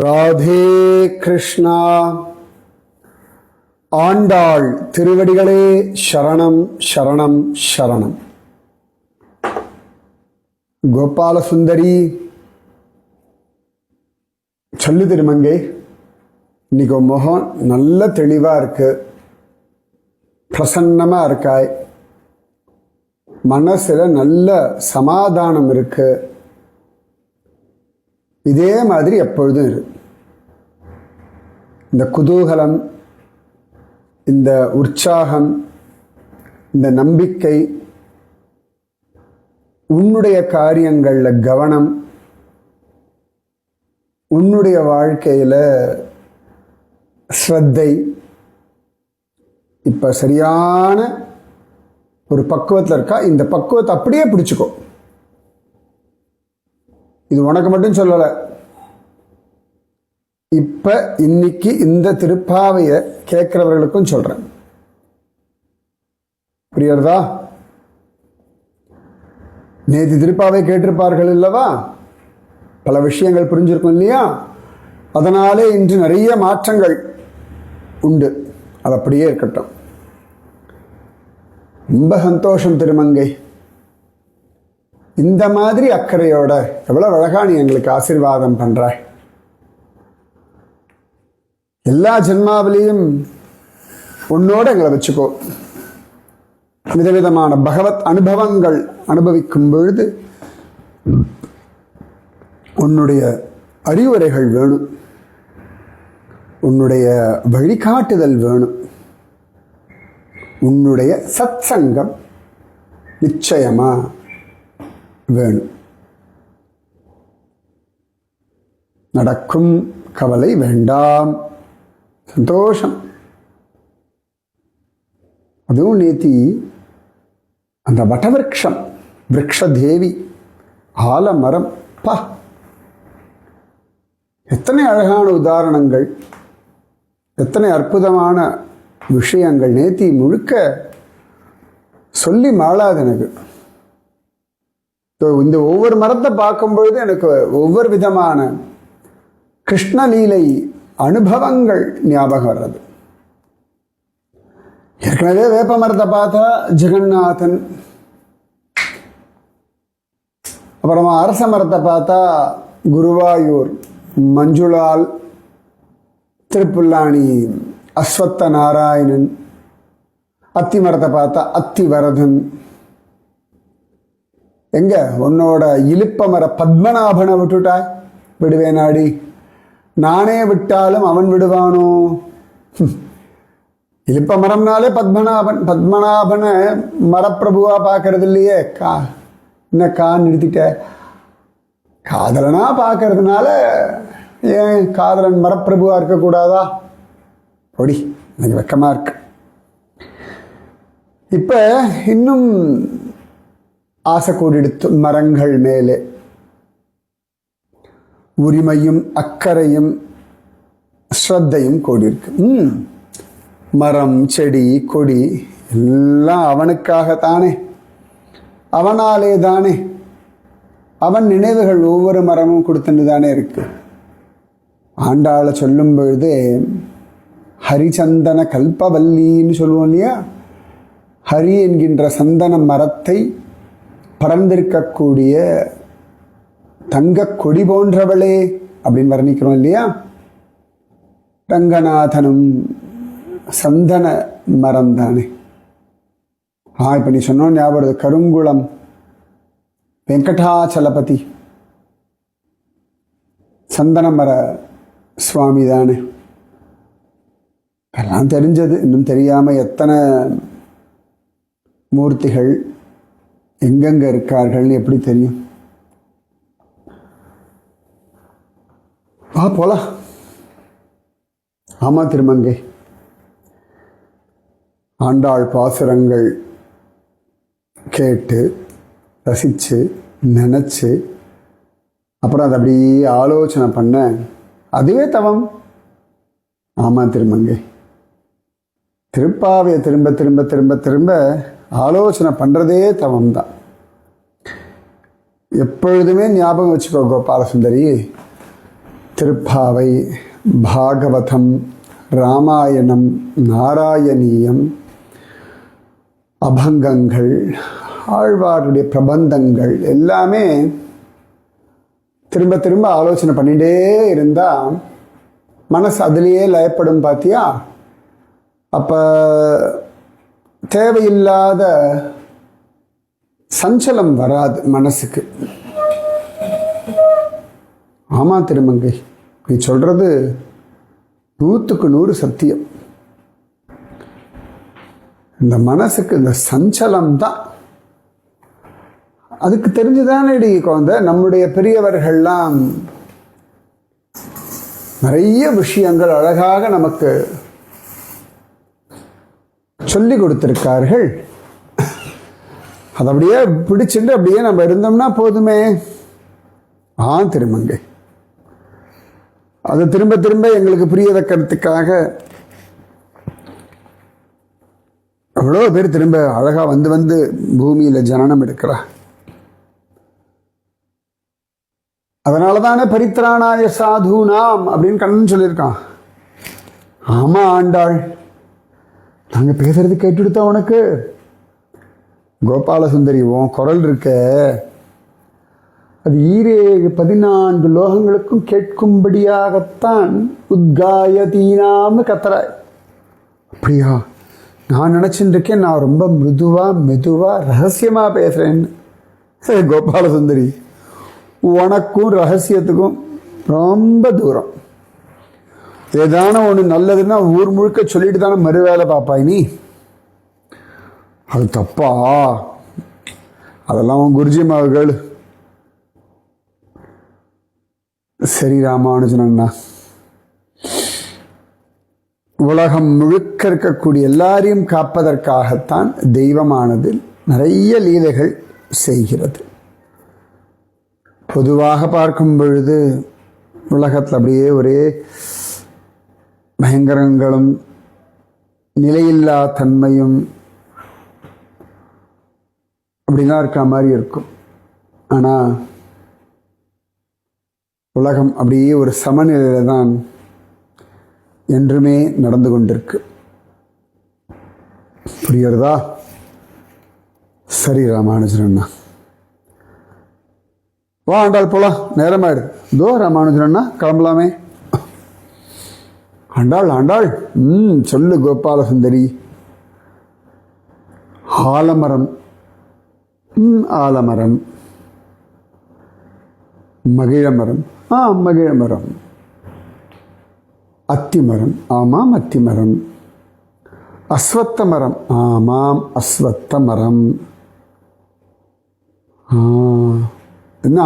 ராதே கிருஷ்ணா. ஆண்டாள் திருவடிகளே சரணம் சரணம் சரணம். கோபாலசுந்தரி சொல்லு திருமங்கை, இன்னைக்கு முகம் நல்ல தெளிவா இருக்கு, பிரசன்னமா இருக்காய், மனசுல நல்ல சமாதானம் இருக்கு. இதே மாதிரி எப்பொழுதும் இரு. இந்த குதூகலம், இந்த உற்சாகம், இந்த நம்பிக்கை, உன்னுடைய காரியங்கள்ல கவனம், உன்னுடைய வாழ்க்கையில ஸ்ரத்தை, இப்ப சரியான ஒரு பக்குவத்தில் இருக்கா. இந்த பக்குவத்தை அப்படியே பிடிச்சுக்கோ. இது உனக்கு மட்டும் சொல்லல, இப்ப இன்னைக்கு இந்த திருப்பாவைய கேட்கிறவர்களுக்கும் சொல்றேன். புரியுறதா? நேற்று திருப்பாவை கேட்டிருப்பார்கள் இல்லவா, பல விஷயங்கள் புரிஞ்சிருக்கும் இல்லையா? அதனாலே இன்று நிறைய மாற்றங்கள் உண்டு. அது அப்படியே இருக்கட்டும். ரொம்ப சந்தோஷம் திருமங்கை, இந்த மாதிரி அக்கறையோட எவ்வளவு அழகா நீ எங்களுக்கு ஆசீர்வாதம் பண்ற. எல்லா ஜென்மாவிலையும் உன்னோட எங்களை வச்சுக்கோ. விதவிதமான பகவத் அனுபவங்கள் அனுபவிக்கும் பொழுது உன்னுடைய அறிவுரைகள் வேணும், உன்னுடைய வழிகாட்டுதல் வேணும், உன்னுடைய சத்சங்கம் நிச்சயமா வேணும். நடக்கும் கவலை வேண்டாம், சந்தோஷம். அதுவும் நேத்தி அந்த வடவிருக்ஷம், விரக்ஷதேவி, ஆலமரம், பா எத்தனை அழகான உதாரணங்கள், எத்தனை அற்புதமான விஷயங்கள் நேத்தி முழுக்க சொல்லி மாளாது எனக்கு. இந்த ஒவ்வொரு மரத்தை பார்க்கும் பொழுது எனக்கு ஒவ்வொரு விதமான கிருஷ்ணலீலை அனுபவங்கள் ஞாபகம் வர்றது. ஏற்கனவே வேப்ப மரத்தை பார்த்தா ஜெகநாதன், அப்புறமா அரச மரத்தை பார்த்தா குருவாயூர் மஞ்சுளால், திருப்புல்லாணி அஸ்வத்த நாராயணன், அத்தி மரத்தை பார்த்தா அத்திவரதன், எங்க உன்னோட இழுப்ப மர பத்மநாபனை விட்டுட்டாய், விடுவேனாடி, நானே விட்டாலும் அவன் விடுவானோ? இழுப்ப மரம்னாலே பத்மநாபன், பத்மநாபனை மரப்பிரபுவா பார்க்கறது இல்லையே. என்ன நிறுத்திட்ட? காதலனா பார்க்கறதுனால ஏன் காதலன் மரப்பிரபுவா இருக்கக்கூடாதா? ஒடி, எனக்கு வெக்கமா இருக்கு. இப்ப இன்னும் ஆசை கூடிடுத்து மரங்கள் மேலே உரிமையும் அக்கறையும் ஸ்ரத்தையும் கூடியிருக்கு. மரம், செடி, கொடி எல்லாம் அவனுக்காகத்தானே, அவனாலே தானே, அவன் நினைவுகள் ஒவ்வொரு மரமும் கொடுத்துட்டு தானே இருக்கு. ஆண்டாளை சொல்லும் பொழுது ஹரிச்சந்தன கல்பவல்லின்னு சொல்லுவோம் இல்லையா? ஹரி என்கின்ற சந்தன மரத்தை பறந்திருக்கக்கூடிய தங்க கொடி போன்றவளே அப்படின்னு வர்ணிக்கிறோம் இல்லையா? ரங்கநாதனும் சந்தன மரம் தானே. இப்ப நீ சொன்ன ஞாபகம், கருங்குளம் வெங்கடாச்சலபதி சந்தன மர சுவாமி தானே. எல்லாம் தெரிஞ்சது, இன்னும் தெரியாம எத்தனை மூர்த்திகள் எங்கெங்க இருக்கார்கள்னு எப்படி தெரியும்? போலாம். ஆமா திருமங்கை, ஆண்டாள் பாசுரங்கள் கேட்டு ரசிச்சு நினைச்சு அப்புறம் அதை அப்படியே ஆலோசனை பண்ண, அதுவே தவம். ஆமா திருமங்கை, திருப்பாவையை திரும்ப திரும்ப திரும்ப திரும்ப ஆலோசனை பண்றதே தவம் தான். எப்பொழுதுமே ஞாபகம் வச்சுக்கோ கோபாலசுந்தரி, திருப்பாவை, பாகவதம், ராமாயணம், நாராயணீயம், அபங்கங்கள், ஆழ்வாருடைய பிரபந்தங்கள் எல்லாமே திரும்ப திரும்ப ஆலோசனை பண்ணிகிட்டே இருந்தால் மனசு அதிலேயே லயப்படும். பார்த்தியா? அப்போ தேவையில்லாத சஞ்சலம் வராது மனசுக்கு. ஆமாம் திருமங்கை, நீ சொல்கிறது 100க்கு 100 சத்தியம். இந்த மனசுக்கு இந்த சஞ்சலம் தான். அதுக்கு தெரிஞ்சுதானே குழந்தை, நம்முடைய பெரியவர்கள்லாம் நிறைய விஷயங்கள் அழகாக நமக்கு சொல்லி கொடுத்திருக்கார்கள். அதை அப்படியே பிடிச்சிட்டு அப்படியே நம்ம இருந்தோம்னா போதுமே. திருமங்கை, அது திரும்ப திரும்ப எங்களுக்கு புரிய வைக்கிறதுக்காக எவ்வளோ பேர் திரும்ப அழகா வந்து வந்து பூமியில ஜனனம் எடுக்கிறா. அதனால தானே பரித்ராணாய சாதுனாம் அப்படின்னு கண்ணன் சொல்லியிருக்கான். ஆமா ஆண்டாள், நாங்க பேசுறது கேட்டுடுத்தா உனக்கு? கோபாலசுந்தரி, உன் குரல் இருக்க அது 14 லோகங்களுக்கும் கேட்கும்படியாகத்தான் உத்காயதீனாம்னு கத்துறாய். அப்படியா? நான் நினைச்சுட்டு இருக்கேன் நான் ரொம்ப மெதுவா ரகசியமா பேசுறேன்னு. சரி கோபாலசுந்தரி, உனக்கும் ரகசியத்துக்கும் ரொம்ப தூரம். ஏதான ஒன்று நல்லதுன்னா ஊர் முழுக்க சொல்லிட்டு தானே மறுவேலை பார்ப்பாய் நீ. அது தப்பா? அதெல்லாம் உன் குருஜி மாவுகள். சரி ராமானுஜன் அண்ணா, உலகம் முழுக்க இருக்கக்கூடிய எல்லாரையும் காப்பதற்காகத்தான் தெய்வமானது நிறைய லீலைகள் செய்கிறது. பொதுவாக பார்க்கும் பொழுது உலகத்தில் அப்படியே ஒரே பயங்கரங்களும் நிலையில்லா தன்மையும் அப்படிலாம் இருக்கிற மாதிரி இருக்கும். ஆனால் உலகம் அப்படியே ஒரு சமநிலையில தான் என்றுமே நடந்து கொண்டிருக்கு. புரியுறதா? சரி ராமானுஜன் அண்ணா, வா ஆண்டாள் போலாம், நேரமாயிடு. இதோ ராமானுஜன் அண்ணா கிளம்பலாமே. ஆண்டாள் சொல்லு கோபாலசுந்தரி. ஆலமரம், ஆலமரம், மகிழமரம், மகிழமரம், அத்திமரம், ஆமாம் அத்திமரம், அஸ்வத்த மரம், ஆமாம் அஸ்வத்த மரம். என்ன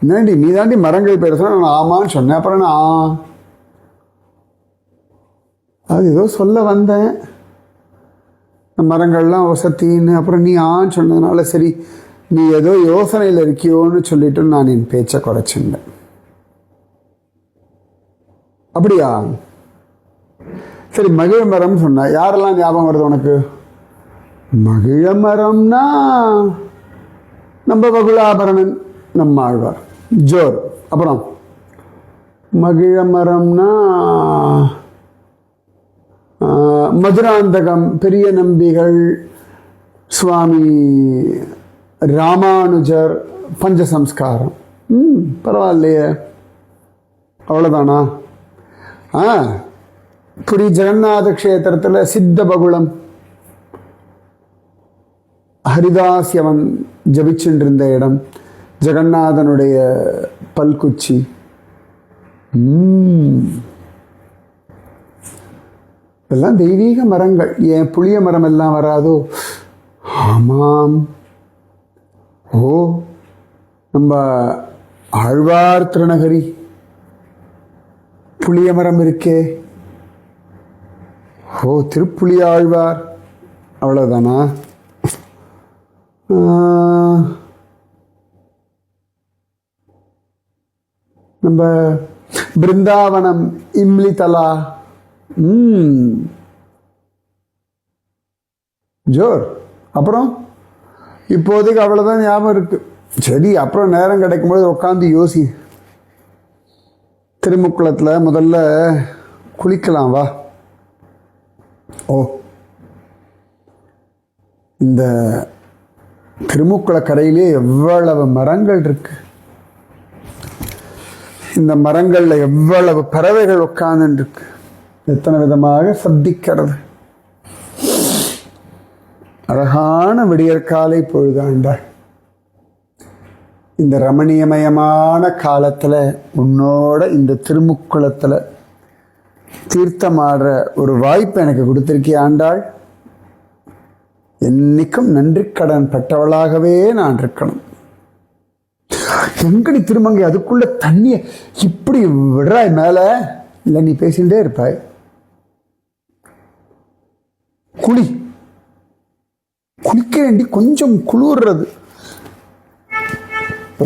என்னடி நீ தாண்டி மரங்கள் பேர் சொன்ன, நான் ஆமான்னு சொன்னேன். அப்புறம் நான் அது ஏதோ சொல்ல வந்தேன், மரங்கள்லாம் வசத்தின்னு. அப்புறம் நீ சொன்னதுனால சரி நீ ஏதோ யோசனையில் இருக்கியோன்னு சொல்லிட்டு நான் என் பேச்சை குறைச்சிருந்தேன். அப்படியா? சரி மகிழமரம் சொன்ன, யாரெல்லாம் ஞாபகம் வருது உனக்கு? மகிழமரம்னா நம்ம வகுலாபரணன், நம்ம ஆழ்வார், ஜோர். அப்புறம் மகிழமரம்னா மதுராந்தகம், பெரிய நம்பிகள், சுவாமி ராமானுஜர், பஞ்சசம்ஸ்காரம். பரவாயில்லையே. அவ்வளோதானா? புரி ஜெகநாத க்ஷேத்திரத்தில் சித்த பகுளம், ஹரிதாஸ் அவன் ஜபிச்சுருந்த இடம், ஜெகநாதனுடைய பல்குச்சி. இதெல்லாம் தெய்வீக மரங்கள். ஏன் புளிய மரம் எல்லாம் வராதோ? ஆமாம். நம்ம ஆழ்வார் திருநகரி புளிய மரம் இருக்கே. திருப்புளி ஆழ்வார். அவ்வளோதானா? நம்ம பிருந்தாவனம், இம்லிதலா, ஜோர். அப்புறம் இப்போதைக்கு அவ்வளோதான் ஞாபகம் இருக்கு. சரி, அப்புறம் நேரம் கிடைக்கும்போது உட்காந்து யோசி. திருமுக்குளத்தில் முதல்ல குளிக்கலாம் வா. ஓ, இந்த திருமுக்குள கரையிலே எவ்வளவு மரங்கள் இருக்கு. இந்த மரங்கள்ல எவ்வளவு பறவைகள் உட்கார்ந்து இருக்கு. எத்தனை விதமாக சப்திக்கிறது. அழகான விடியற்காலை பொழுதாண்டாள். இந்த ரமணீயமயமான காலத்தில் உன்னோட இந்த திருமுக்குளத்தில் தீர்த்தமாடுற ஒரு வாய்ப்பு எனக்கு கொடுத்திருக்கிய ஆண்டாள். என்னைக்கும் நன்றி கடன் பட்டவளாகவே நான் இருக்கணும். எங்கடி திருமங்கை அதுக்குள்ள தண்ணிய இப்படி விடுறாய் மேல? இல்லை, நீ பேசிகிட்டே இருப்பாய். குளிக்க வேண்டி கொஞ்சம் குளிர்றது.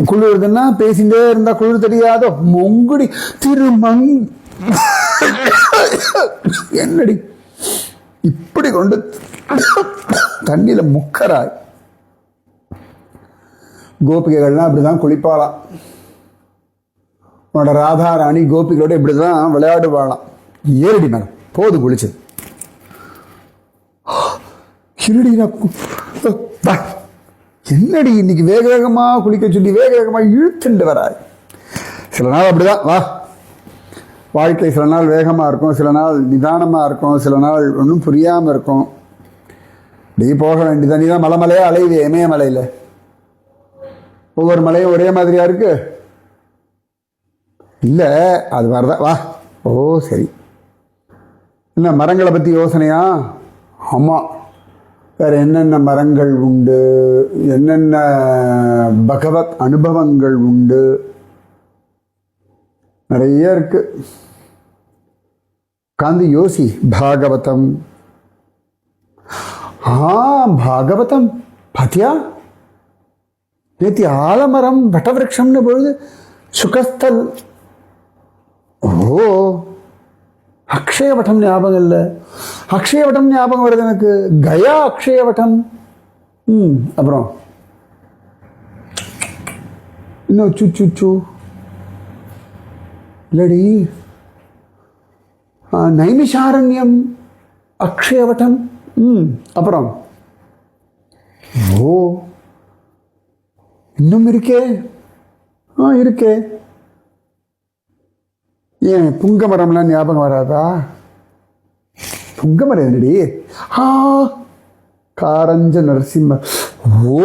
குளிர்றதுன்னா பேசிட்டே இருந்தா குளிர் தெரியாதோ? மொங்குடி என்னடி இப்படி கொண்டு தண்ணியில முக்கராய். கோபிகைகள்லாம் அப்படிதான் குளிப்பாளாம். உன்னோட ராதாராணி கோபிகளோட இப்படிதான் விளையாடுவாளாம். ஏறடி மேடம் போது குளிச்சது. என்னடி இன்னைக்கு வேக வேகமா குளிக்க சொல்லி வேக வேகமா இழுத்துண்டு வராய். சில நாள் அப்படிதான் வா. வாழ்க்கை சில நாள் வேகமா இருக்கும், சில நாள் நிதானமா இருக்கும், சில நாள் ஒன்றும் புரியாம இருக்கும். அப்படியே போக வேண்டியதான். நீதான் மலைமலையா அலையுது இமயமலையில. ஒவ்வொரு மலையும் ஒரே மாதிரியா இருக்கு இல்ல, அது மாதிரிதான் வா. ஓ சரி. என்ன மரங்களை பத்தி யோசனையா? ஆமா, வேற என்னென்ன மரங்கள் உண்டு, என்னென்ன பகவத் அனுபவங்கள் உண்டு, நிறைய இருக்கு. உட்காந்து யோசி. பாகவதம். பாகவதம் பாத்தியா? நேத்தி ஆலமரம் வட்டவிருஷம்னு பொழுது சுகஸ்தல். ஓ, அக்ஷயவட்டம் ஞாபகம் இல்லை. அக்ஷயவட்டம் ஞாபகம் வருது எனக்கு. கயா அக்ஷயவட்டம். அப்புறம் இன்னும் சுச்சு இல்லடி, நைமிஷாரண்யம் அக்ஷயவட்டம். அப்புறம் ஓ இன்னும் இருக்கே. இருக்கே. ஏன் புங்கமரம்லாம் ஞாபகம் வராதா? புங்கமரம் என்னடி? காரஞ்ச நரசிம்மர். ஓ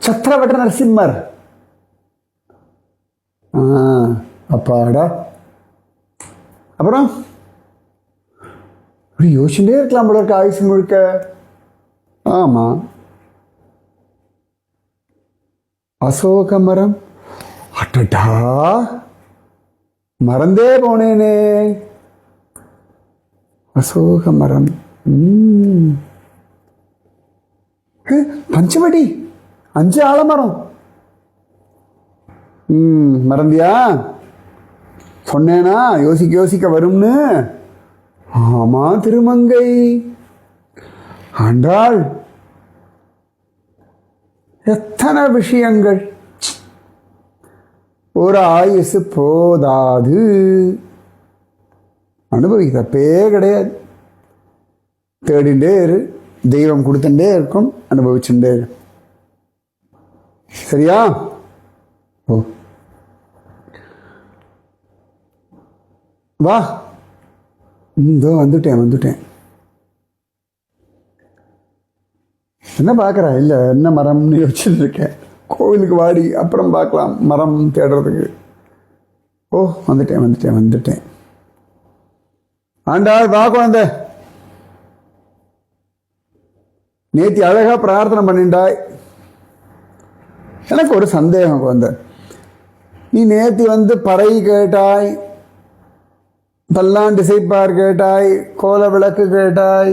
சத்திரவட்ட நரசிம்மர். அப்பாடா. அப்புறம் யோசிச்சுட்டே இருக்கலாம் போல இருக்கு ஆயுசு முழுக்க. ஆமா, அசோக மரம். அட்டடா, மறந்தே போனேனே. அசோக மரம். பஞ்சவடி 5 ஆலமரம். மறந்தியா? சொன்னேனா யோசிக்க யோசிக்க வரும்னு. ஆமா திருமங்கை ஆண்டாள், எத்தனை விஷயங்கள். ஒரு ஆயுசு போதாது. அனுபவிக்க தப்பே கிடையாது. தேடிண்டே இரு, தெய்வம் கொடுத்துட்டே இருக்கும், அனுபவிச்சுட்டே இரு. சரியா? ஓ வா. இதோ வந்துட்டேன். என்ன பார்க்குற? இல்லை, என்ன மரம்னு யோசிச்சுட்டு இருக்கேன். கோவிலுக்கு வாடி, அப்புறம் பார்க்கலாம் மரம் தேடுறதுக்கு. ஓ வந்துட்டேன். ஆண்டாள் வா குழந்தை. நேத்தி அழகா பிரார்த்தனை பண்ணிண்டாய். எனக்கு ஒரு சந்தேகம் குழந்தை. நீ நேத்தி பறை கேட்டாய், பல்லாண்டு இசைப்பார் கேட்டாய், கோல விளக்கு கேட்டாய்,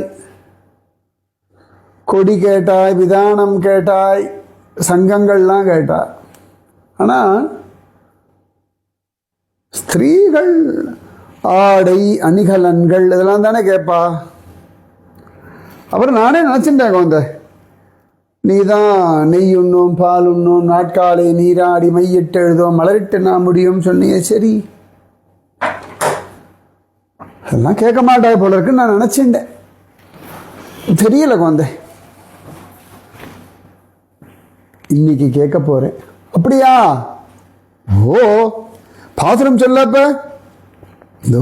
கொடி கேட்டாய், விதானம் கேட்டாய், சங்கங்கள்லாம் கேட்டாய். ஆனால் ஸ்திரீகள் ஆடை அணிகலன்கள் இதெல்லாம் தானே கேட்பா. அப்புறம் நானே நினச்சிட்டேன் குழந்தை, நீதான் நெய் உண்ணும், பால் உண்ணும், நாட்காலை நீராடி மையிட்டு எழுதும், மலரிட்டு நான் முடியும் சொன்னியே. சரி, அதெல்லாம் கேட்க மாட்டாய் போல இருக்குன்னு நான் நினைச்சிட்டேன். தெரியல குழந்தை, இன்னைக்கு கேட்க போறேன். அப்படியா? ஓ, பாசுரம் சொல்லப்ப இதோ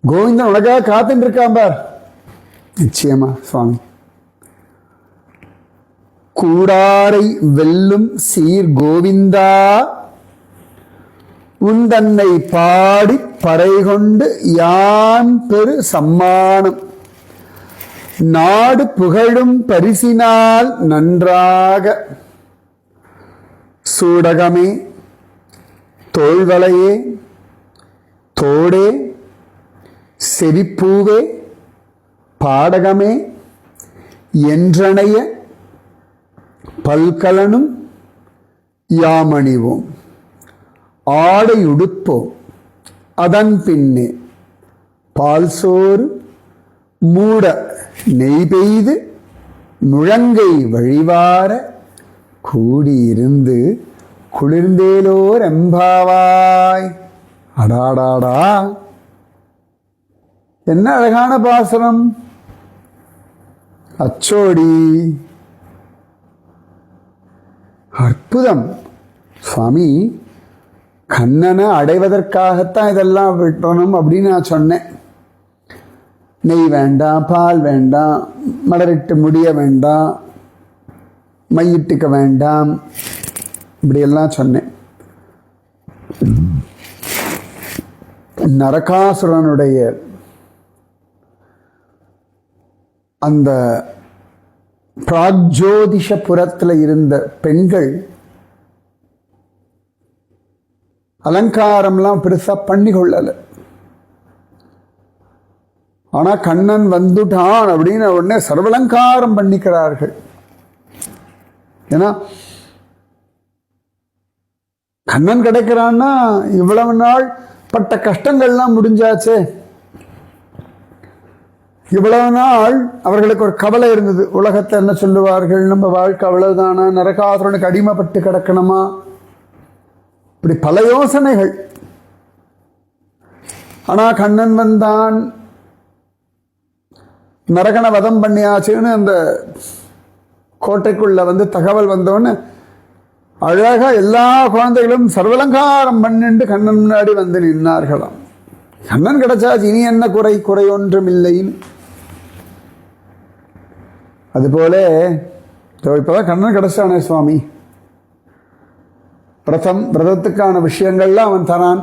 கோவிந்தன் உனக்காக காத்துட்டு இருக்கான் பார். நிச்சயமா சுவாமி. கூடாரை வெல்லும் சீர் கோவிந்தா, உந்தன்னை பாடி பறை கொண்டு யான் பெரு சம்மானம், நாடு புகழும் பரிசினால் நன்றாக, சூடகமே தோள்வளையே தோடே செறிப்பூவே பாடகமே என்றனைய பல்கலனும் யாமணிவோம், ஆடை உடுப்போம் அதன் பின்னே, பால் சோறு மூட நெய் பெய்து முழங்கை வழிவார, கூடியிருந்து குளிர்ந்தேலோர் எம்பாவாய். அடாடாடா, என்ன அழகான பாசனம்! அச்சோடி, அற்புதம்! சுவாமி கண்ணனை அடைவதற்காகத்தான் இதெல்லாம் விட்டணும் அப்படின்னு நான் சொன்னேன். நெய் வேண்டாம், பால் வேண்டாம், மலரிட்டு முடிய வேண்டாம், மையிட்டுக்க வேண்டாம், இப்படியெல்லாம் சொன்னேன். நரகாசுரனுடைய அந்த பிராக்ஜோதிஷபுரத்தில் இருந்த பெண்கள் அலங்காரம்லாம் பெருசா பண்ணி கொள்ளல. ஆனா கண்ணன் வந்துட்டான் அப்படின்னு உடனே சர்வலங்காரம் பண்ணிக்கிறார்கள். ஏன்னா கண்ணன் கிடைக்கிறான்னா இவ்வளவு நாள் பட்ட கஷ்டங்கள்லாம் முடிஞ்சாச்சே. இவ்வளவு நாள் அவர்களுக்கு ஒரு கவலை இருந்தது. உலகத்தை என்ன சொல்லுவார்கள், நம்ம வாழ்க்கை அவ்வளவுதானா, நரகாசுரனுக்கு அடிமைப்பட்டு கிடக்கணுமா, இப்படி பல யோசனைகள். ஆனா கண்ணன் வந்தான், நரகனை வதம் பண்ணியாச்சுன்னு அந்த கோட்டைக்குள்ள வந்து தகவல் வந்தோன்னு அழகா எல்லா குழந்தைகளும் சர்வலங்காரம் பண்ணிண்டு கண்ணன் முன்னாடி வந்து நின்னார்களாம். கண்ணன் கிடைச்சாச்சு, இனி என்ன குறை, குறை ஒன்றும் இல்லைன்னு. அதுபோல இப்பதான் கண்ணன் கிடைச்சானே சுவாமி. விரதத்துக்கான விஷயங்கள்லாம் அவன் தரான்.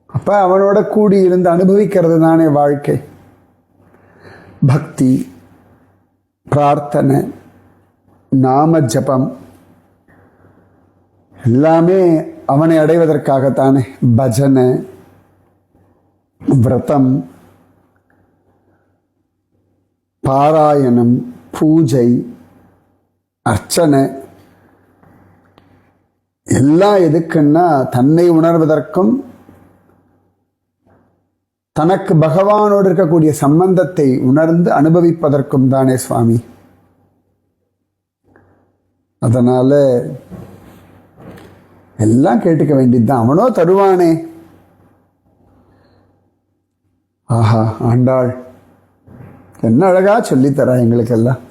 அப்ப அவனோட கூடி இருந்து அனுபவிக்கிறது தானே வாழ்க்கை. பக்தி, பிரார்த்தனை, நாம ஜபம் எல்லாமே அவனை அடைவதற்காகத்தானே. பஜனை, விரதம், பாராயணம், பூஜை, அர்ச்சனை எல்லாம் எதுக்குன்னா தன்னை உணர்வதற்கும் தனக்கு பகவானோடு இருக்கக்கூடிய சம்பந்தத்தை உணர்ந்து அனுபவிப்பதற்கும் தானே சுவாமி. அதனால எல்லாம் கேட்டுக்க வேண்டியதுதான். அவனோ தருவானே. ஆஹா, ஆண்டாள் என்ன அழகா சொல்லித்தரா எங்களுக்கெல்லாம்.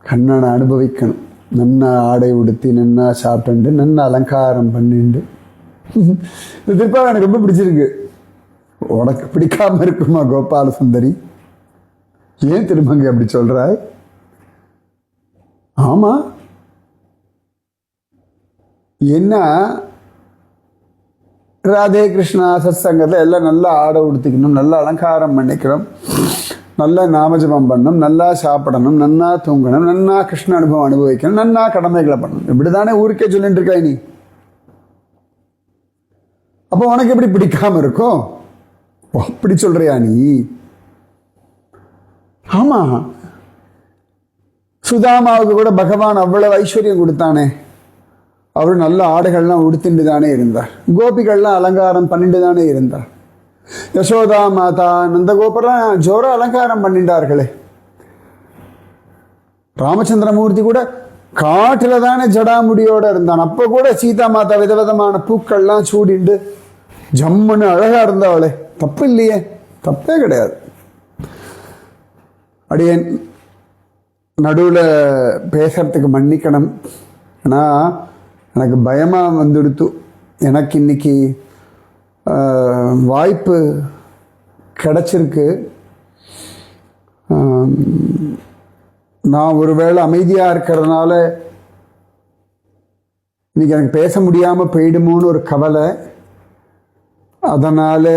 கண்ணனை அனுபவிக்கணும், நன்னா ஆடை உடுத்தி, நன்னா சாப்பிட்டு, நன்னா அலங்காரம் பண்ணிண்டு. திருப்பா எனக்கு ரொம்ப பிடிச்சிருக்கு. உனக்கு பிடிக்காம இருக்குமா கோபால சுந்தரி? ஏன் திருமங்கை அப்படி சொல்றாய்? ஆமா, என்ன ராதே கிருஷ்ணா சத்சங்கத்தில் எல்லாம் நல்லா ஆடை உடுத்திக்கணும், நல்லா அலங்காரம் பண்ணிக்கணும், நல்லா நாமஜபம் பண்ணணும், நல்லா சாப்பிடணும், நன்னா தூங்கணும், நன்னா கிருஷ்ண அனுபவம் அனுபவிக்கணும், நன்னா கடமைகளை பண்ணணும், இப்படிதானே ஊருக்கே சொல்லிட்டு இருக்காய் நீ. அப்போ உனக்கு எப்படி பிடிக்காம இருக்கும்? அப்படி சொல்றியா நீ? ஆமா, சுதாமாவுக்கு கூட பகவான் அவ்வளவு ஐஸ்வர்யம் கொடுத்தானே. அவர் நல்ல ஆடைகள்லாம் உடுத்திட்டு தானே இருந்தார். கோபிகள்லாம் அலங்காரம் பண்ணிட்டு தானே இருந்தார். யசோதா மாதா நந்தகோபுரம் ஜோர அலங்காரம் பண்ணிட்டார்களே. ராமச்சந்திரமூர்த்தி கூட காட்டுல தானே ஜடாமுடியோட இருந்தான். அப்ப கூட சீதா மாதா விதவிதமான பூக்கள்லாம் சூடிண்டு ஜம்முன்னு அழகா இருந்தவளே. தப்பு இல்லையே, தப்பே கிடையாது. அப்படியே நடுவில் பேசுறதுக்கு மன்னிக்கணும். ஏன்னா எனக்கு பயமாக வந்துடுத்து. எனக்கு இன்னைக்கு வாய்ப்பு கிடைச்சிருக்கு. நான் ஒருவேளை அமைதியாக இருக்கிறதுனால இன்னைக்கு எனக்கு பேச முடியாமல் போயிடுமோன்னு ஒரு கவலை. அதனால்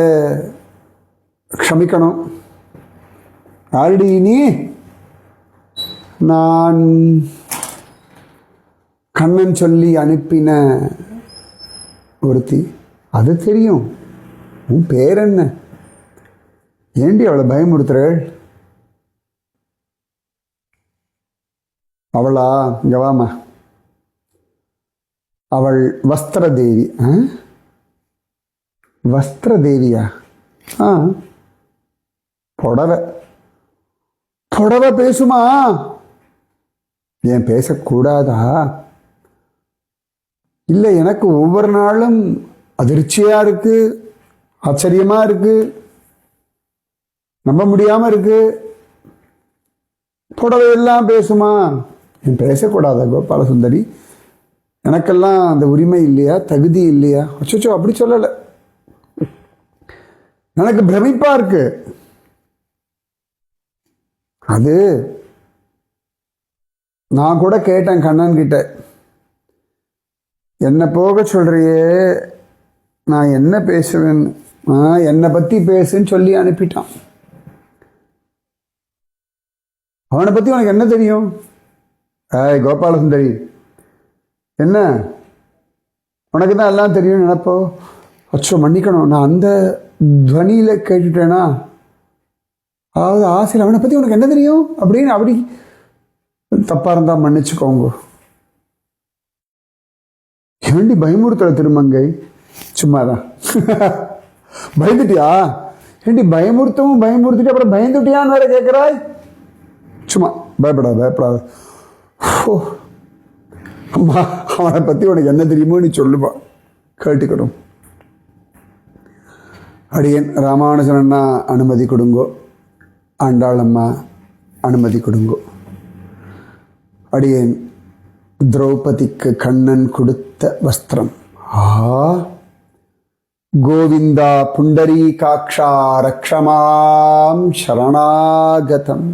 க்ஷமிக்கணும். ஆல்ரெடி நீ நான் கண்ணன் சொல்லி அனுப்பின ஒருத்தி, அது தெரியும். உன் பேர் என்ன? ஏண்டி அவளை பயமுறுத்துறாள்? அவளா? இங்க வாமா. அவள் வஸ்திரதேவி. வஸ்திரதேவியா? புடவை புடவை பேசுமா? ஏன் பேசக்கூடாதா? இல்லை, எனக்கு ஒவ்வொரு நாளும் அதிர்ச்சியா இருக்கு, ஆச்சரியமா இருக்கு, நம்ப முடியாம இருக்கு. புடவை எல்லாம் பேசுமா? ஏன் பேசக்கூடாதா கோபாலசுந்தரி? எனக்கெல்லாம் அந்த உரிமை இல்லையா, தகுதி இல்லையா? அச்சோ, அப்படி சொல்லலை. எனக்கு பிரமிப்பா இருக்கு. அது நான் கூட கேட்டேன் கண்ணன் கிட்ட, என்ன போக சொல்றியே, நான் என்ன பேசுவேன்? என்னை பத்தி பேசுன்னு சொல்லி அனுப்பிட்டான். அவனை பத்தி உனக்கு என்ன தெரியும்? கோபாலசுந்தரி, என்ன உனக்கு தான் எல்லாம் தெரியும் நினைப்போ? அச்சோ மன்னிக்கணும், நான் அந்த துவனியில கேட்டுட்டேனா? அதாவது ஆசையில் அவனை பத்தி உனக்கு என்ன தெரியும் அப்படின்னு. அப்படி தப்பா இருந்தா மன்னிச்சுக்கோங்க. ஏண்டி பயமுறுத்தல திருமங்கை? சும்மாதான். பயந்துட்டியா? ஏண்டி பயமுறுத்திட்டு அப்புறம் பயந்துட்டியான்னு வேற கேட்கிறாய்? சும்மா பயப்படாத. ஓ அம்மா, அவனை பத்தி உனக்கு என்ன தெரியுமோ நீ சொல்லுப்பா, கேட்டுக்கணும். அடியேன் ராமானுஜனா அனுமதி கொடுங்கோ, ஆண்டாளம்மா அனுமதி கொடுங்கோ. அடியேன் திரௌபதிக்கு கண்ணன் கொடுத்த வஸ்திரம். கோவிந்தா புண்டரீகாக்ஷா ரக்ஷமாம் சரணாகதம்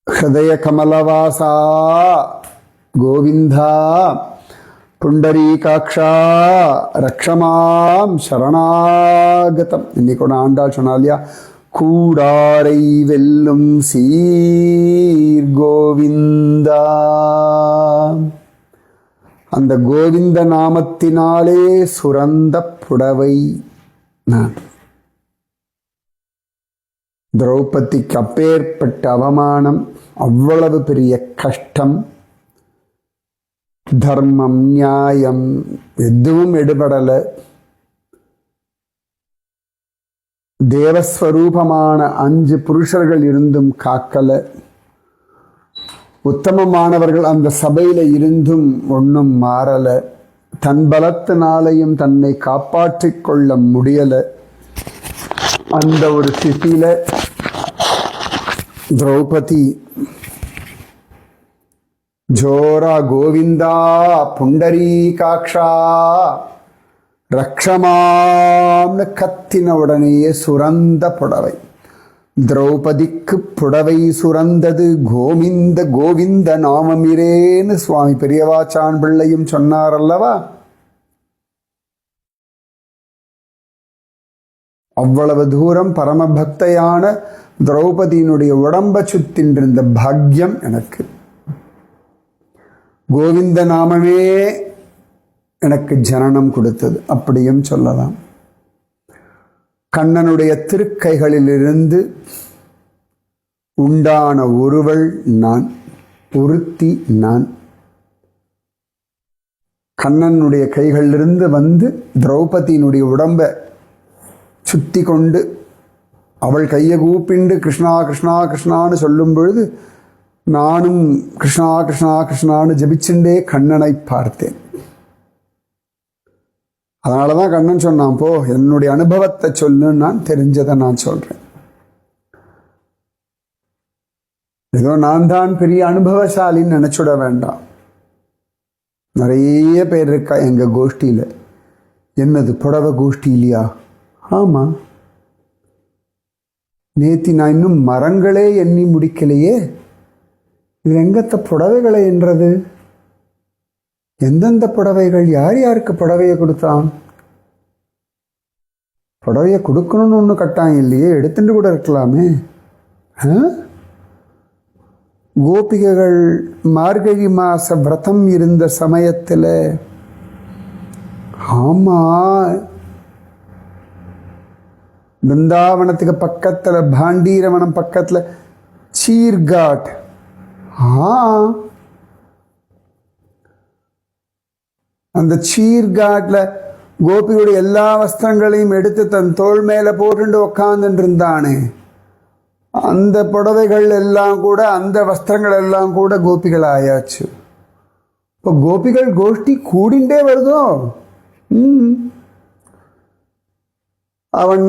ஹிருதய கமலவாசா கோவிந்தா புண்டரீகாக்ஷா ரக்ஷமாம் சரணாகதம். இன்னைக்கு ஒன்று ஆண்டாள் சொன்னா இல்லையா, கூடாரை வெல்லும் சீர் கோவிந்தா. அந்த கோவிந்த நாமத்தினாலே சுரந்த புடவை நான். திரௌபதிக்கு அப்பேற்பட்ட அவமானம், அவ்வளவு பெரிய கஷ்டம், தர்மம் நியாயம் எதுவும் எடுபடல. தேவஸ்வரூபமான 5 புருஷர்கள் இருந்தும் காக்கல. உத்தமமானவர்கள் அந்த சபையில இருந்தும் ஒன்றும் மாறல. தன் பலத்தினாலையும் தன்னை காப்பாற்றிக் கொள்ள முடியல. அந்த ஒரு ஸ்திதியில திரௌபதி ஜோரா கோவிந்தா புண்டரீகாக்ஷா ரக்ஷமாம்னு கத்தின உடனேயே சுரந்த புடவை. திரௌபதிக்கு புடவை சுரந்தது கோவிந்த நாமமிரேன்னு சுவாமி பெரியவாச்சான் பிள்ளையும் சொன்னார் அல்லவா? அவ்வளவு தூரம் பரமபக்தையான திரௌபதியினுடைய உடம்ப சுத்தின்றிருந்த பாக்கியம் எனக்கு. கோவிந்த நாமமே எனக்கு ஜனனம் கொடுத்தது, அப்படியும் சொல்லலாம். கண்ணனுடைய திருக்கைகளிலிருந்து உண்டான ஒருவள் நான், ஒருத்தி நான். கண்ணனுடைய கைகளிலிருந்து வந்து திரௌபதியினுடைய உடம்பை சுத்தி கொண்டு அவள் கையை கூப்பிண்டு கிருஷ்ணா கிருஷ்ணா கிருஷ்ணான்னு சொல்லும் பொழுது நானும் கிருஷ்ணா கிருஷ்ணா கிருஷ்ணான்னு ஜபிச்சுண்டே கண்ணனை பார்த்தேன். அதனால தான் கண்ணன் சொன்னான், போ என்னுடைய அனுபவத்தை சொல்லுன்னு நான் தெரிஞ்சதை நான் சொல்றேன். ஏதோ நான் தான் பெரிய அனுபவசாலின்னு நினைச்சுட வேண்டாம். நிறைய பேர் இருக்கா எங்க கோஷ்டியில. என்னது புடவை கோஷ்டி இல்லையா? ஆமா, நேத்தி நான் இன்னும் மரங்களே எண்ணி முடிக்கலையே, இது எங்கத்த புடவைகளை என்றது? எந்தெந்த புடவைகள்? யார் யாருக்கு புடவையை கொடுத்தான்? புடவையை கொடுக்கணும்னு ஒன்று கட்டாயம் இல்லையே, எடுத்துட்டு கூட இருக்கலாமே. கோபிகைகள் மார்கழி மாச விரதம் இருந்த சமயத்தில், ஆமா, பிருந்தாவனத்துக்கு பக்கத்தில் பாண்டீரவனம் பக்கத்தில் சீர்காட், அந்த சீர்காட்ல கோபியுடைய எல்லா வஸ்திரங்களையும் எடுத்து தன் தோள் மேல போட்டு உட்கார்ந்து இருந்தானே, அந்த புடவைகள் எல்லாம் கூட, அந்த வஸ்திரங்கள் எல்லாம் கூட கோபிகள் ஆயாச்சு. இப்போ கோபிகள் கோஷ்டி கூடிண்டே வருதோ. அவன்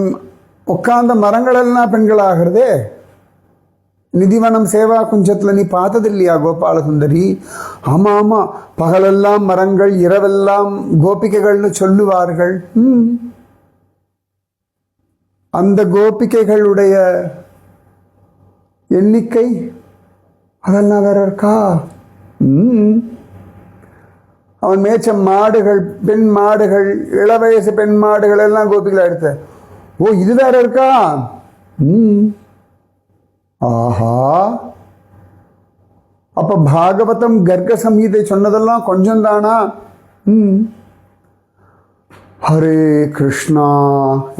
உட்கார்ந்த மரங்கள் எல்லாம் பெண்கள் ஆகிறதே. நிதிவனம் சேவா குஞ்சத்தில் நீ பார்த்தது இல்லையா கோபாலசுந்தரி? ஆமா ஆமா, பகலெல்லாம் மரங்கள், இரவெல்லாம் கோபிகைகள்னு சொல்லுவார்கள். அந்த கோபிகைகளுடைய எண்ணிக்கை அதெல்லாம் வேற இருக்கா? அவன் மேய்ச்ச மாடுகள், பெண் மாடுகள், இளவயசு பெண் மாடுகள் எல்லாம் கோபிகளை எடுத்த. ஓ, இது வேற இருக்கா? ஆஹா, அப்ப பாகவதம் கர்க்க சம்ஹிதை சொன்னதெல்லாம் கொஞ்சம் தானா? ஹரே கிருஷ்ணா,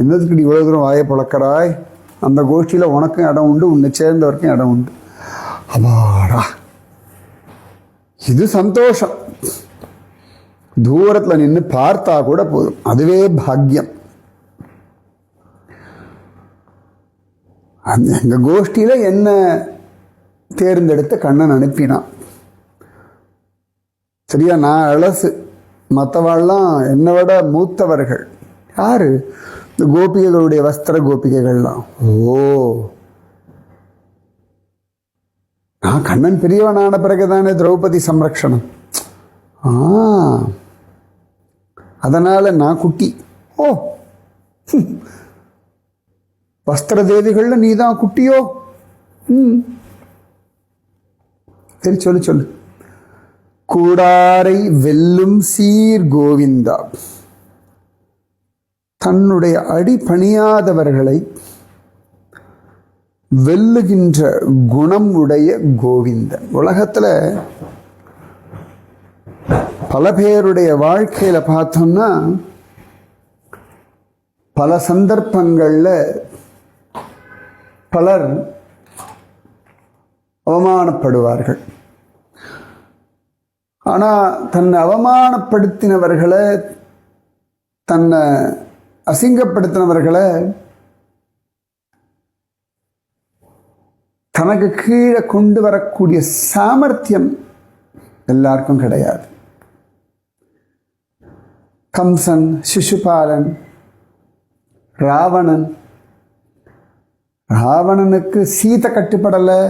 என்னதுக்கு இவ்வளவு தூரம் வாயை பழக்கிறாய்? அந்த கோஷ்டியில உனக்கும் இடம் உண்டு, உன்னை சேர்ந்தவருக்கும் இடம் உண்டு. அப்பாடா, இது சந்தோஷம். தூரத்துல நின்று பார்த்தா கூட போதும், அதுவே பாக்கியம். எங்க கோஷ்டியில என்ன தேர்ந்தெடுத்து கண்ணன் அனுப்பினான். சரியா, நான் அலசு, மற்றவாள்லாம் என்னை விட மூத்தவர்கள். யாரு? இந்த கோபிகைகளுடைய வஸ்திர கோபிகைகள்லாம். ஓ, நான் கண்ணன் பெரியவனான பிறகுதானே திரௌபதி சம்ரக்ஷணம். அதனால நான் குட்டி. ஓ, வஸ்திர தேவிகள்ல நீதான் குட்டியோ? சரி, சொல்லு சொல்லு. கூடாரை வெல்லும் சீர் கோவிந்தா, தன்னுடைய அடி பணியாதவர்களை வெல்லுகின்ற குணம் உடைய கோவிந்தன். உலகத்துல பல பேருடைய வாழ்க்கையில பார்த்தோம்னா பல சந்தர்ப்பங்கள்ல பலர் அவமானப்படுவார்கள். ஆனா தன்னை அவமானப்படுத்தினவர்களை, தன்னை அசிங்கப்படுத்தினவர்களை தனக்கு கீழே கொண்டு வரக்கூடிய சாமர்த்தியம் எல்லாருக்கும் கிடையாது. கம்சன், சிசுபாலன், ராவணன். ராவணனுக்கு சீதை கட்டுப்படலை,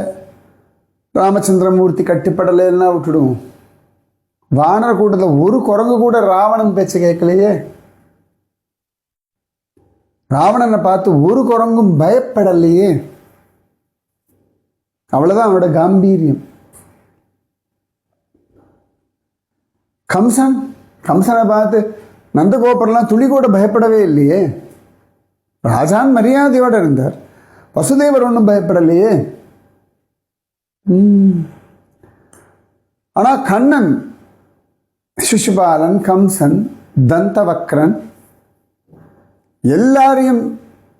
ராமச்சந்திரமூர்த்தி கட்டுப்படலைன்னா விட்டுடுவோம். வானர கூட்டத்தில் ஒரு குரங்கு கூட ராவணன் பேச்சு கேட்கலையே. ராவணனை பார்த்து ஒரு குரங்கும் பயப்படலையே. அவ்வளவுதான் அவனோட காம்பீரியம். கம்சனை பார்த்து நந்தகோபர்லாம் துளி கூட பயப்படவே இல்லையே. ராஜான் மரியாதையோட இருந்தார். வசுதேவர் ஒன்றும் பயப்படலையே. ஆனா கண்ணன், சிசுபாலன், கம்சன், தந்தவக்ரன் எல்லாரையும்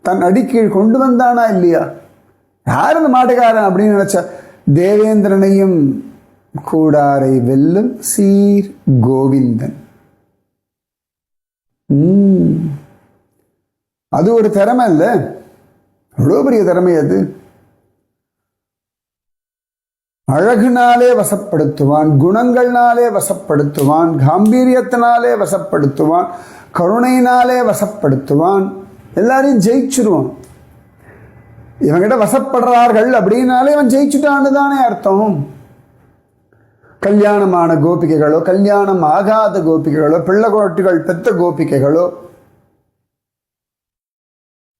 தன் அடிக்கீழ் கொண்டு வந்தானா இல்லையா? யார் அந்த மாட்டுக்காரன் அப்படின்னு நினைச்சா தேவேந்திரனையும் கூடாரை வெல்லும் சீர் கோவிந்தன். அது ஒரு திறமை இல்ல, எவ்வளவு பெரிய திறமை அது. அழகுனாலே வசப்படுத்துவான், குணங்கள்னாலே வசப்படுத்துவான், காம்பீரியத்தினாலே வசப்படுத்துவான், கருணையினாலே வசப்படுத்துவான், எல்லாரையும் ஜெயிச்சிருவான். இவங்கிட்ட வசப்படுறார்கள் அப்படின்னாலே அவன் ஜெயிச்சுட்டான்னு தானே அர்த்தம். கல்யாணமான கோபிகைகளோ, கல்யாணம் ஆகாத கோபிகைகளோ, பிள்ளைகோட்டிகள் பெத்த கோபிகைகளோ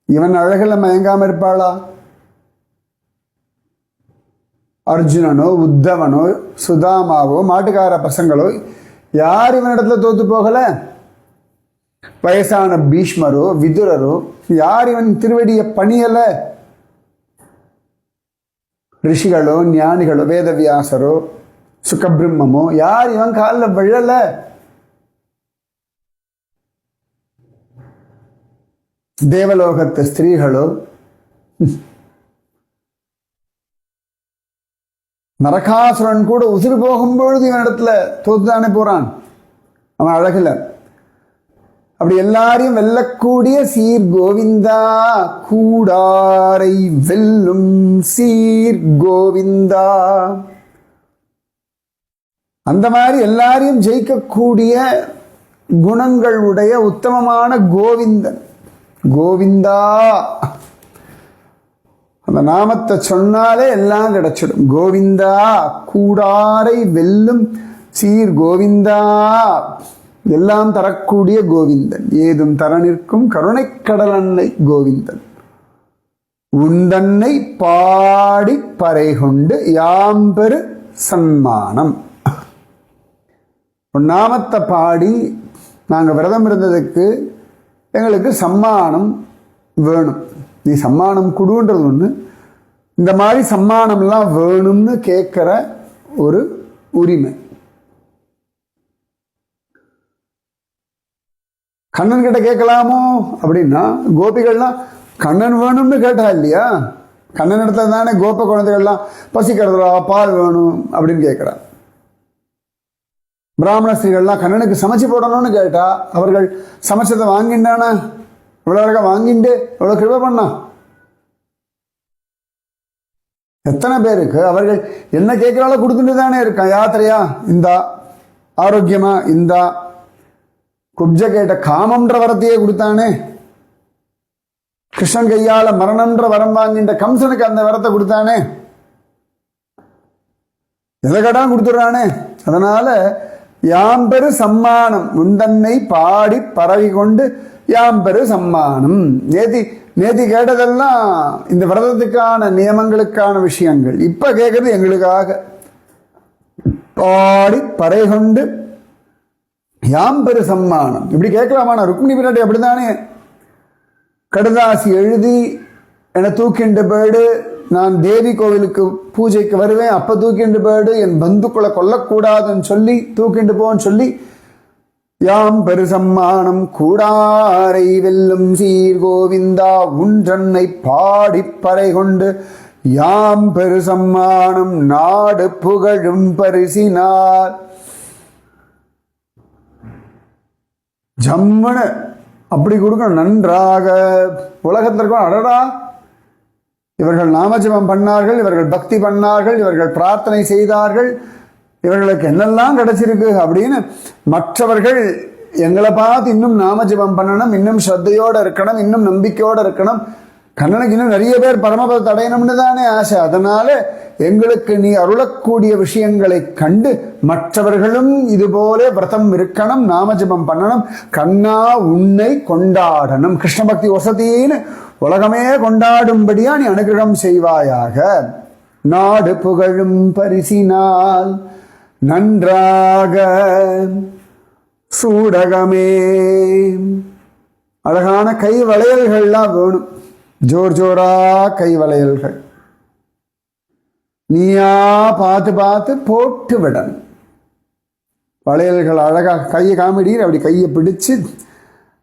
இவன் அழகுல மயங்காம இருப்பாளா? அர்ஜுனனோ, உத்தவனோ, சுதாமாவோ, மாட்டுக்கார பசங்களோ யார் இவனிடத்துல தோத்து போகல? வயசான பீஷ்மரோ, விதுரரோ யார் இவன் திருவடியை பணியல? ரிஷிகளோ, ஞானிகளோ, வேதவியாசரோ, சுகபிரம்மமோ யார் இவன் காலில் விழல? தேவலோகத்து ஸ்திரீகளோ, நரகாசுரன் கூட உசுறு போகும்பொழுது இவன் இடத்துல தோத்துதானே போறான் அவன் அழகுல. அப்படி எல்லாரையும் வெல்லக்கூடிய சீர் கோவிந்தா, கூடாரை வெல்லும் சீர் கோவிந்தா. அந்த மாதிரி எல்லாரையும் ஜெயிக்கக்கூடிய குணங்கள் உடைய உத்தமமான கோவிந்தன் கோவிந்தா. அந்த நாமத்தை சொன்னாலே எல்லாம் கிடைச்சிடும். கோவிந்தா, கூடாரை வெல்லும் சீர் கோவிந்தா, எல்லாம் தரக்கூடிய கோவிந்தன், ஏதும் தர நிற்கும் கருணை கடல் அன்னை கோவிந்தன், உந்தன்னை பாடி பறை கொண்டு யாம்பெரு சன்மானம். உன் நாமத்தை பாடி நாங்கள் விரதம் இருந்ததுக்கு எங்களுக்கு சம்மானம் வேணும். நீ சம்மானம் கொடுன்றது ஒன்று, இந்த மாதிரி சம்மானம்லாம் வேணும்னு கேட்குற ஒரு உரிமை. கண்ணன் கிட்ட கேட்கலாமோ அப்படின்னா, கோபிகள்லாம் கண்ணன் வேணும்னு கேட்டா இல்லையா? கண்ணன் இடத்துல தானே கோப குழந்தைகள்லாம் பசிக்கிறதுல பால் வேணும் அப்படின்னு கேட்குறான். பிராமண ஸ்திரீகள்லாம் கண்ணனுக்கு சமைச்சு போடணும்னு கேட்டா அவர்கள் சமைச்சதை வாங்கிண்டானா, இவ்வளோ அழகா வாங்கிண்டு எவ்வளோ கிருபை பண்ணா. எத்தனை பேருக்கு அவர்கள் என்ன கேட்கிறாளோ கொடுத்துட்டு தானே இருக்கான். யாத்திரையா இந்தா, ஆரோக்கியமா இந்தா, குப்ஜ கேட்ட காமம்ன்ற வரத்தையே கொடுத்தானே. கிருஷ்ணன் கையால மரணம்ன்ற வரம் வாங்கின்ற கம்சனுக்கு அந்த வரத்தை கொடுத்தானே. எதை கேட்டாலும் கொடுத்துடுறானே. அதனால யாம்பெரு சம்மானம், உந்தன்னை பாடி பரவி கொண்டு யாம்பெரு சம்மானம். நேத்தி கேட்டதெல்லாம் இந்த விரதத்துக்கான நியமங்களுக்கான விஷயங்கள். இப்ப கேட்கறது எங்களுக்காக. பாடி பறை கொண்டு யாம்பெரு சம்மானம். இப்படி கேட்கலாமா? ருக்மிணி பின்னாடி அப்படித்தானே கடுதாசி எழுதி என்னை தூக்கிண்டு போயிடு, நான் தேவி கோவிலுக்கு பூஜைக்கு வருவேன், அப்ப தூக்கிண்டு போயிடு, என் பந்துக்களை கொல்லக்கூடாதுன்னு சொல்லி தூக்கிண்டு போன்னு சொல்லி, யாம் பெரு சம்மானம் கூடாரை வெல்லும் சீர் கோவிந்தா, உன்றன்னை பாடி பறை கொண்டு யாம் பெரு சம்மானம் நாடு புகழும் பரிசினார். ஜம்மனு அப்படி கொடுக்கணும் நன்றாக. உலகத்திற்கு அடடா, இவர்கள் நாமஜபம் பண்ணார்கள், இவர்கள் பக்தி பண்ணார்கள், இவர்கள் பிரார்த்தனை செய்தார்கள், இவர்களுக்கு என்னெல்லாம் கிடைச்சிருக்கு அப்படின்னு மற்றவர்கள் எங்களை பார்த்து இன்னும் நாமஜபம் பண்ணணும், இன்னும் ஸ்ரத்தையோடு இருக்கணும், இன்னும் நம்பிக்கையோடு இருக்கணும், கண்ணனுக்கு இன்னும் நிறைய பேர் பரமபதத்தை அடையணும்னு தானே ஆசை. அதனால எங்களுக்கு நீ அருளக்கூடிய விஷயங்களை கண்டு மற்றவர்களும் இதுபோல விரதம் இருக்கணும், நாமஜபம் பண்ணணும், கண்ணா உன்னை கொண்டாடணும், கிருஷ்ண பக்தி வசதின்னு உலகமே கொண்டாடும்படியா நீ அனுகிரகம் செய்வாயாக. நாடு புகழும் பரிசினால் நன்றாக சூடகமே. அழகான கை வளையல்கள்லாம் வேணும், ஜோர் ஜோரா கை வளையல்கள். நீயா பார்த்து பார்த்து போட்டு விடணும் வளையல்கள். அழகாக கையை காமிடீர், அப்படி கையை பிடிச்சு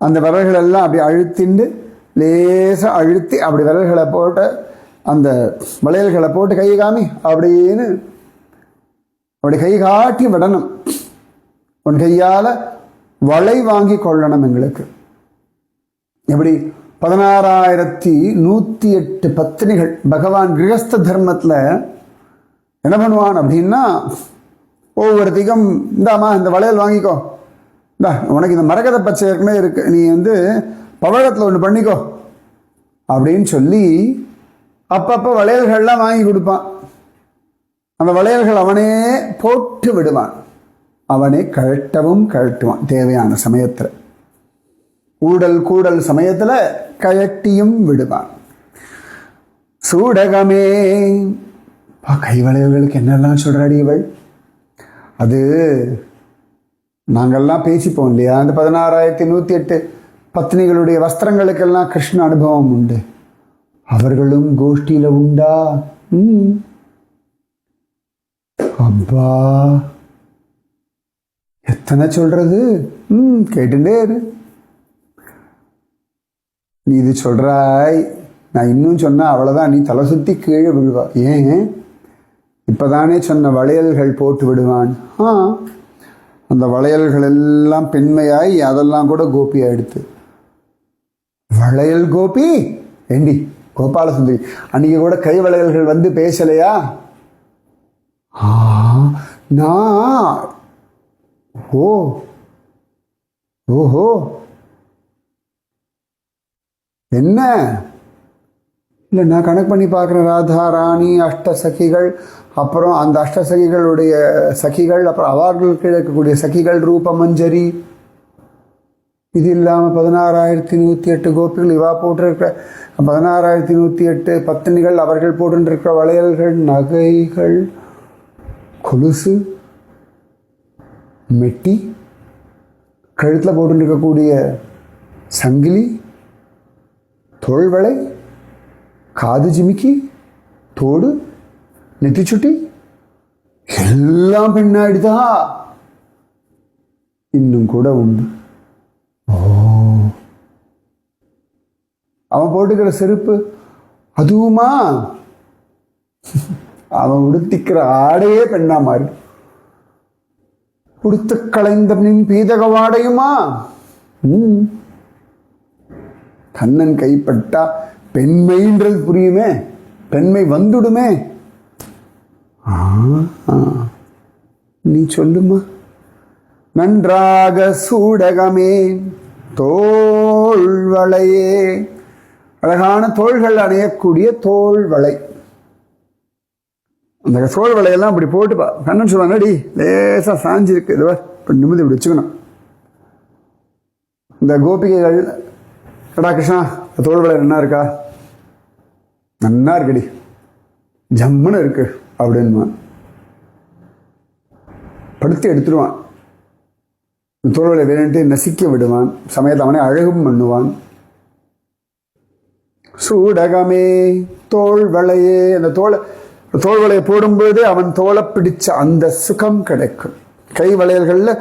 அந்த விரல்கள் எல்லாம் அப்படி அழுத்திண்டு லேசாக அழுத்தி அப்படி விரல்களை போட்டு அந்த வளையல்களை போட்டு கையை காமி அப்படின்னு அப்படி கை காட்டி விடணும். உன் கையால் வளை வாங்கி கொள்ளணும் எங்களுக்கு. எப்படி 16,108 பத்தினிகள் பகவான் கிரகஸ்த தர்மத்தில் என்ன பண்ணுவான் அப்படின்னா, ஒவ்வொருத்திக்கும் இந்தாம்மா இந்த வளையல் வாங்கிக்கோ, இந்தா உனக்கு இந்த மரகத பச்சை ஏற்கனவே இருக்கு, நீ பவழத்தில் ஒன்று பண்ணிக்கோ அப்படின்னு சொல்லி அப்பப்போ வளையல்கள்லாம் வாங்கி கொடுப்பான். அந்த வளையல்கள் அவனே போட்டு விடுவான், அவனே கழட்டுவான் தேவையான சமயத்தில், கூடல் சமயத்தில் கழட்டியும் விடுவான். சூடகமே கை வளையல்களுக்கு என்னெல்லாம் சொல்றாடி இவள். அது நாங்கள்லாம் பேசிப்போம் இல்லையா, அந்த 16,108 பத்னிகளுடைய வஸ்திரங்களுக்கெல்லாம் கிருஷ்ண அனுபவம் உண்டு. அவர்களும் கோஷ்டியில உண்டா? அப்பா எத்தனை சொல்றது, கேட்டுட்டே இரு. நீ இது சொல்றாய், நான் இன்னும் சொன்னா அவ்வளவுதான், நீ தலை சுத்தி கீழே விழுவா. ஏன்? இப்பதானே சொன்ன வளையல்கள் போட்டு விடுவான். அந்த வளையல்கள் எல்லாம் பெண்மையாய் அதெல்லாம் கூட கோபி ஆயிடுத்து. வளையல் கோபி ஏண்டி கோபால சுந்தரி, அன்னைக்கு கூட கை வளையல்கள் வந்து பேசலையா? நான் ஓஹோ என்ன இல்லை, நான் கணக்கு பண்ணி பார்க்குறேன். ராதா ராணி அஷ்டசகிகள், அப்புறம் அந்த அஷ்டசகிகளுடைய சகிகள், அப்புறம் அவர்களுக்கு இருக்கக்கூடிய சகிகள் ரூபமஞ்சரி, இது இல்லாமல் 16,108 கோபிகள் இவா போட்டிருக்கிற 16,108 பத்தினிகள் அவர்கள் போட்டுருக்கிற வளையல்கள், நகைகள், கொலுசு, மெட்டி, கழுத்தில் போட்டுருக்கக்கூடிய சங்கிலி, தோள்வளை, காது ஜிமிக்கி, தோடு, நெத்திச்சுட்டி எல்லாம் பின்னாடிதான் இன்னும் கூட உண்டு. அவன் போட்டுக்கிற செருப்பு அதுவுமா? அவன் உடுத்திக்கிற ஆடையே பெண்ணா மாறி, உடுத்து களைந்த பீதக வாடையுமா? கண்ணன் கைப்பட்டா பெண்மைன்றது புரியுமே, பெண்மை வந்துடுமே. நீ சொல்லுமா. நன்றாக சூடகமே தோள்வளையே, அழகான தோள்கள் அணையக்கூடிய தோள்வளை. அந்த தோள்வளையெல்லாம் அப்படி போட்டுப்பா. கண்ணன் சொல்லுவாங்க, அடி லேசா சாஞ்சிருக்கு, இதுவா இப்போ நிமிதி இப்படி வச்சுக்கணும். இந்த கோபிகைகள், கடா கிருஷ்ணா தோள்வளை என்ன இருக்கா? நன்னா இருக்குடி, ஜம்முன்னு இருக்கு அப்படின்மா படுத்து எடுத்துருவான். தோள்வளை வேணுன்ட்டு நசிக்க விடுவான், சமயத்தை அவனே அழகும் பண்ணுவான். சூடகமே தோள்வளையே, அந்த தோள்வளையை போடும்போது அவன் தோலை பிடிச்ச அந்த சுகம் கிடைக்கும். கை வளையல்கள்ல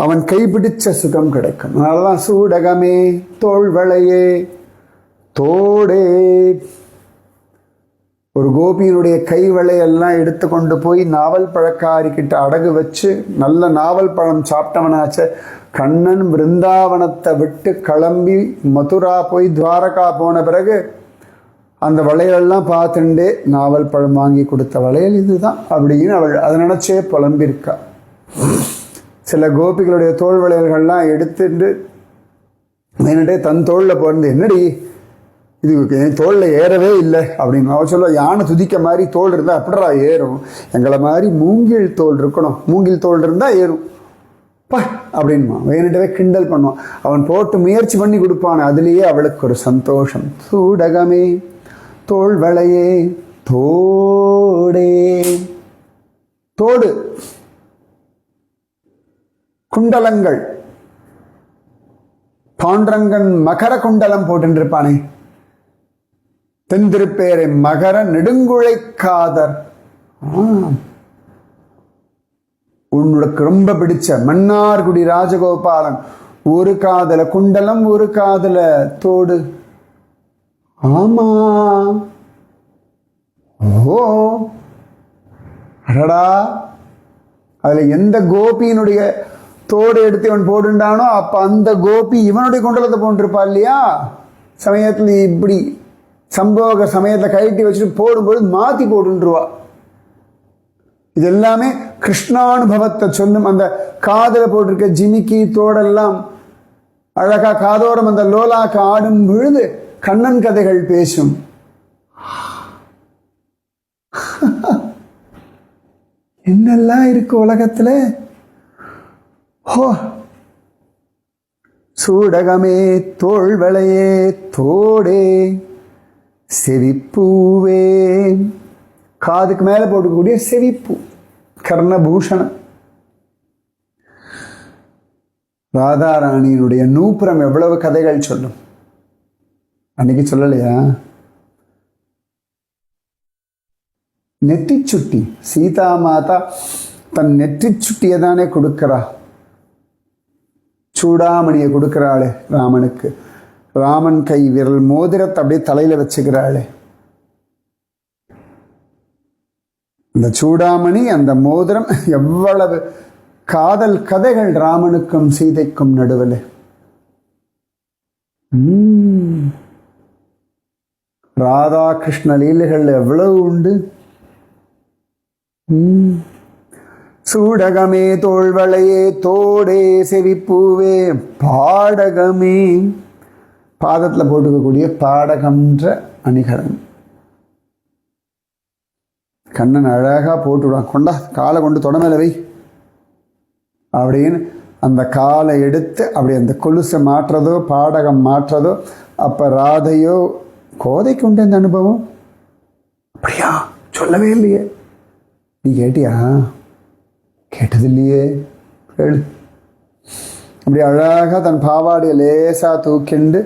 அவன் கைப்பிடிச்ச சுகம் கிடைக்கும். அதனாலதான் சூடகமே தோள்வளையே தோடே. ஒரு கோபியினுடைய கை வளையெல்லாம் எடுத்து கொண்டு போய் நாவல் பழக்காரி கிட்ட அடகு வச்சு நல்ல நாவல் பழம் சாப்பிட்டவனாச்ச கண்ணன் பிருந்தாவனத்தை விட்டு கிளம்பி மதுரா போய் துவாரகா போன பிறகு அந்த வளையலெல்லாம் பார்த்துட்டே நாவல் பழம் வாங்கி கொடுத்த வளையல் இதுதான் அப்படின்னு அவள் அதை நினைச்சே புலம்பிருக்கா. சில கோபிகளுடைய தோல் வளையல்கள்லாம் எடுத்துட்டு வேணுட்டே தன் தோளில் போறது, என்னடி இது என் தோளில் ஏறவே இல்லை அப்படின்னு அவள் சொல்ல. யானை துதிக்க மாதிரி தோல் இருந்தால் அப்படிடா ஏறும், எங்களை மாதிரி மூங்கில் தோல் இருக்கணும், மூங்கில் தோல் இருந்தால் ஏறும் பா அப்படின்மா வேணுட்டவே கிண்டல் பண்ணுவான். அவன் போட்டு முயற்சி பண்ணி கொடுப்பான், அதுலேயே அவளுக்கு ஒரு சந்தோஷம். சூடகமே தோள்வளையே தோடே. தோடு, குண்டலங்கள், பாண்டரங்கன் மகர குண்டலம் போட்டுருப்பானே, தென்திருப்பேரை மகர நெடுங்குழைக்காதர். உன்னுக்கு ரொம்ப பிடிச்ச மன்னார்குடி ராஜகோபாலன், ஒரு காதல குண்டலம் ஒரு காதல தோடு. ஆமா, ஓ அடடா, அதுல எந்த கோபியினுடைய தோடு எடுத்து இவன் போடுண்டானோ அப்ப அந்த கோபி இவனுடைய குண்டலத்தை போன்றிருப்பா இல்லையா? சமயத்தில் இப்படி சம்போக சமயத்தில் கழட்டி வச்சுட்டு போடும்போது மாற்றி போட்டுருவா. இது எல்லாமே கிருஷ்ணானுபவத்தை சொல்லும். அந்த காதில் போட்டிருக்க ஜிமிக்கி தோடெல்லாம் அழகா காதோரம் அந்த லோலாக்கு ஆடும் பொழுது கண்ணன் கதைகள் பேசும். என்னெல்லாம் இருக்கு உலகத்துல. ஹோ, சூடகமே தோள்வளையே தோடே செவிப்பூவே, காதுக்கு மேல போட்டுக்கூடிய செவிப்பூ, கர்ணபூஷணம். ராதாராணியினுடைய நூப்புறம் எவ்வளவு கதைகள் சொல்லும். அன்னைக்கு சொல்லலையா? நெற்றிச்சுட்டி, சீதா மாதா தன் நெற்றிச்சுட்டியை தானே கொடுக்கிறா. சூடாமணியை கொடுக்கிறாளே ராமனுக்கு. ராமன் கை விரல் மோதிரத்தை அப்படியே தலையில வச்சுக்கிறாளே. இந்த சூடாமணி, அந்த மோதிரம், எவ்வளவு காதல் கதைகள் ராமனுக்கும் சீதைக்கும் நடுவில். ராதா கிருஷ்ண லீலைகள் எவ்வளவு உண்டு. சூடகமே தோள்வளையே தோடே செவிப்பூவே பாடகமே, பாதத்தில் போட்டுக்கக்கூடிய பாடகம்ன்ற அணிகலன். கண்ணன் அழகா போட்டுவிடுவான். கொண்டா காலை கொண்டு தொடமேல வை அப்படின்னு அந்த காலை எடுத்து அப்படி அந்த கொலுசை மாற்றுறதோ பாடகம் மாற்றுறதோ. அப்ப ராதையோ கோதைக்கு உண்டு அந்த அனுபவம். அப்படியா? சொல்லவே இல்லையே. நீ கேட்டியா? கேட்டது இல்லையே. கேளு. அப்படி அழகா தன் பாவாடியை லேசா தூக்கிண்டு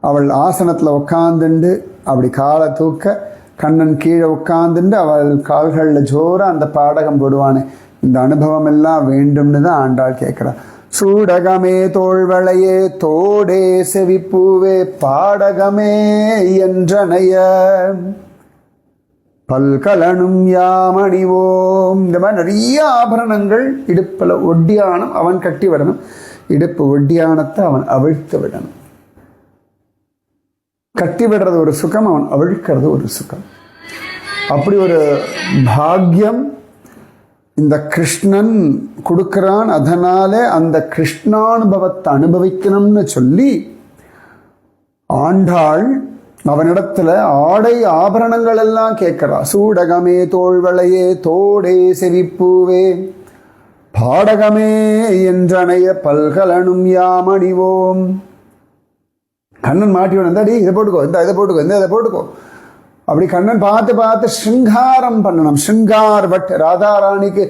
அவள் ஆசனத்துல உட்காந்துண்டு அப்படி காலை தூக்க கண்ணன் கீழே உட்காந்துண்டு அவள் கால்களில் ஜோரா அந்த பாடகம் போடுவானே. இந்த அனுபவம் எல்லாம் வேண்டும்னு தான் ஆண்டாள் கேட்கிறான். சூடகமே தோள்வளையே தோடே செவிப்பூவே பாடகமே என்றனைய பல்கலனும் யாமணிவோம். இந்த மாதிரி நிறைய ஆபரணங்கள். இடுப்பில் ஒட்டியானம் அவன் கட்டி விடணும். இடுப்பு ஒட்டியானத்தை அவன் அவிழ்த்து விடணும். கட்டி விடுறது ஒரு சுகம், அவன் அவிழ்க்கிறது ஒரு சுகம். அப்படி ஒரு பாக்கியம் இந்த கிருஷ்ணன் கொடுக்கிறான். அதனால அந்த கிருஷ்ணானுபவத்தை அனுபவிக்கணும்னு சொல்லி ஆண்டாள் அவனிடத்துல ஆடை ஆபரணங்கள் எல்லாம் கேட்கிறா. சூடகமே தோள்வளையே தோடே செவிப்பூவே பாடகமே என்றனைய பல்கலனும் யாமணிவோம். கண்ணன் மாட்டி வந்தாடி, இதை போட்டுக்கோ, இதை போட்டுக்கோ, இதை போட்டுக்கோ. அப்படி கண்ணன் பார்த்து பார்த்து ஸ்ருங்காரம் பண்ணணும். ஸ்ருங்கார் வட், ராதாராணிக்கு